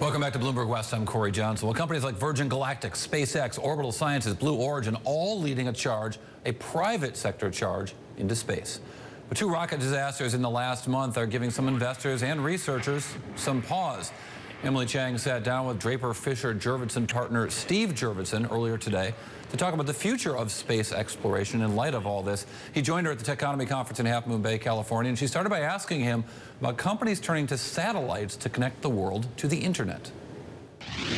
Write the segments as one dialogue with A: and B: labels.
A: Welcome back to Bloomberg West. I'm Corey Johnson. Well, companies like Virgin Galactic, SpaceX, Orbital Sciences, Blue Origin, all leading a private sector charge into space. But two rocket disasters in the last month are giving some investors and researchers some pause. Emily Chang sat down with Draper Fisher Jurvetson partner Steve Jurvetson earlier today to talk about the future of space exploration in light of all this. He joined her at the Techonomy Conference in Half Moon Bay, California, and she started by asking him about companies turning to satellites to connect the world to the internet.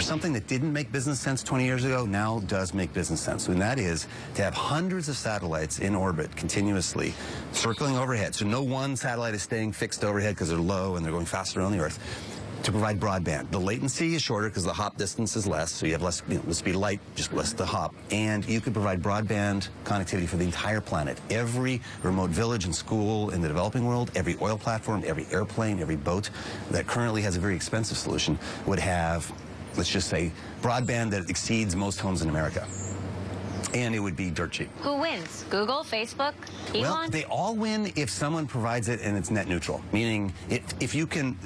B: Something that didn't make business sense 20 years ago now does make business sense, and that is to have hundreds of satellites in orbit continuously circling overhead. So no one satellite is staying fixed overhead because they're low and they're going faster on the Earth. To provide broadband. The latency is shorter because the hop distance is less, so you have less, the speed of light, just less the hop. And you could provide broadband connectivity for the entire planet. Every remote village and school in the developing world, every oil platform, every airplane, every boat that currently has a very expensive solution would have, let's just say, broadband that exceeds most homes in America. And it would be dirt cheap.
C: Who wins? Google, Facebook, Elon?
B: Well, they all win if someone provides it and it's net neutral. Meaning, if you can,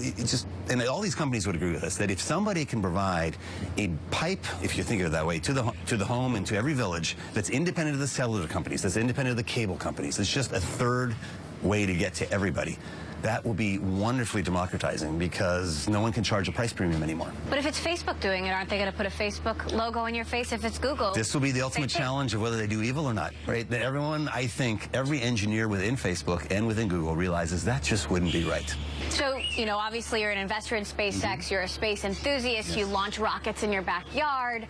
B: and all these companies would agree with us, that if somebody can provide a pipe, if you think of it that way, to the home and to every village that's independent of the cellular companies, that's independent of the cable companies, it's just a third way to get to everybody. That will be wonderfully democratizing because no one can charge a price premium anymore.
C: But if it's Facebook doing it, aren't they going to put a Facebook logo on your face if it's Google?
B: This will be the ultimate challenge of whether they do evil or not, right? That everyone, I think, every engineer within Facebook and within Google realizes that just wouldn't be right.
C: So, you know, obviously you're an investor in SpaceX, you're a space enthusiast, yes. You launch rockets in your backyard.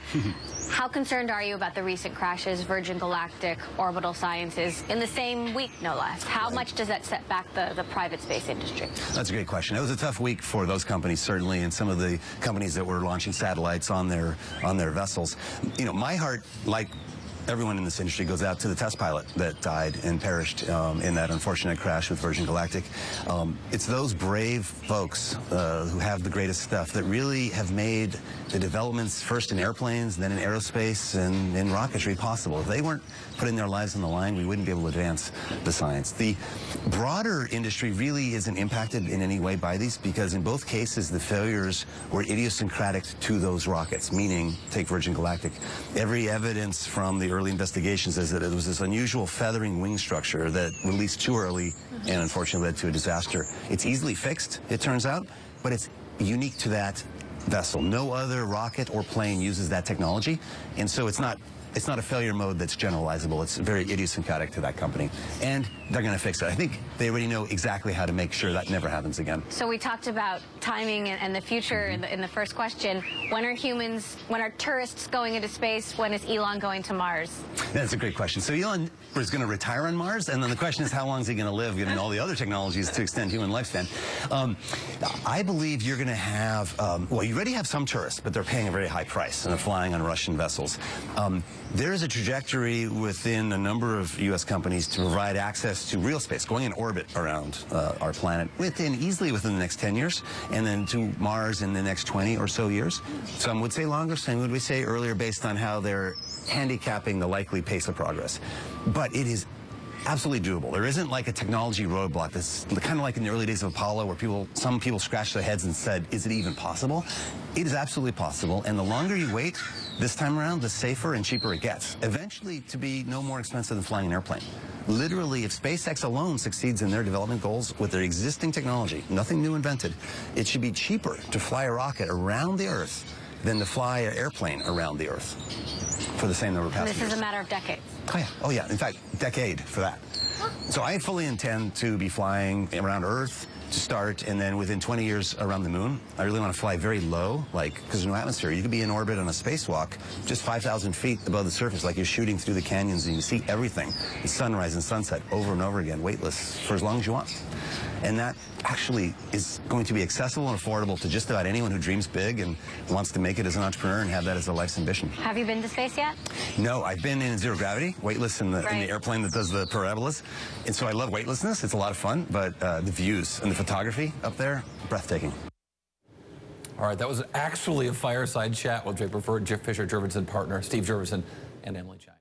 C: How concerned are you about the recent crashes, Virgin Galactic, Orbital Sciences, in the same week, no less? How much does that set back the private space industry?
B: That's a great question. It was a tough week for those companies, certainly, and some of the companies that were launching satellites on their vessels. You know, my heart, like everyone in this industry, goes out to the test pilot that died and perished in that unfortunate crash with Virgin Galactic. It's those brave folks who have the greatest stuff that really have made the developments first in airplanes, then in aerospace, and in rocketry possible. If they weren't putting their lives on the line, we wouldn't be able to advance the science. The broader industry really isn't impacted in any way by these because in both cases the failures were idiosyncratic to those rockets, meaning, take Virgin Galactic, every evidence from the early investigations is that it was this unusual feathering wing structure that released too early and unfortunately led to a disaster. It's easily fixed, it turns out, but it's unique to that vessel. No other rocket or plane uses that technology, and so it's not a failure mode that's generalizable. It's very idiosyncratic to that company, and they're going to fix it. I think they already know exactly how to make sure that never happens again.
C: So we talked about timing and the future in the first question. When are tourists going into space? When is Elon going to Mars?
B: That's a great question. So Elon is going to retire on Mars, and then the question is how long is he going to live, given all the other technologies to extend human lifespan. I believe you're going to have, well, you already have some tourists, but they're paying a very high price and they're flying on Russian vessels. There is a trajectory within a number of U.S. companies to provide access to real space, going in orbit around our planet easily within the next 10 years, and then to Mars in the next 20 or so years. Some would say longer, some would say earlier, based on how they're handicapping the likely pace of progress. But it is absolutely doable. There isn't like a technology roadblock. That's kind of like in the early days of Apollo where some people scratched their heads and said, is it even possible? It is absolutely possible, and the longer you wait this time around, the safer and cheaper it gets. Eventually to be no more expensive than flying an airplane. Literally, if SpaceX alone succeeds in their development goals with their existing technology, nothing new invented, it should be cheaper to fly a rocket around the Earth than to fly an airplane around the Earth for the same number of passengers.
C: This is a matter of decades.
B: Oh yeah, in fact, decade for that. So I fully intend to be flying around Earth to start, and then within 20 years around the moon. I really want to fly very low, like, because there's no atmosphere. You could be in orbit on a spacewalk just 5,000 feet above the surface, like you're shooting through the canyons and you see everything, the sunrise and sunset over and over again, weightless, for as long as you want. And that actually is going to be accessible and affordable to just about anyone who dreams big and wants to make it as an entrepreneur and have that as a life's ambition.
C: Have you been to space yet?
B: No, I've been in zero gravity, weightless in the airplane that does the parabolas. And so I love weightlessness. It's a lot of fun, but the views and the photography up there, breathtaking.
A: All right, that was actually a fireside chat with Draper Fisher Jurvetson partner Steve Jurvetson and Emily Chang.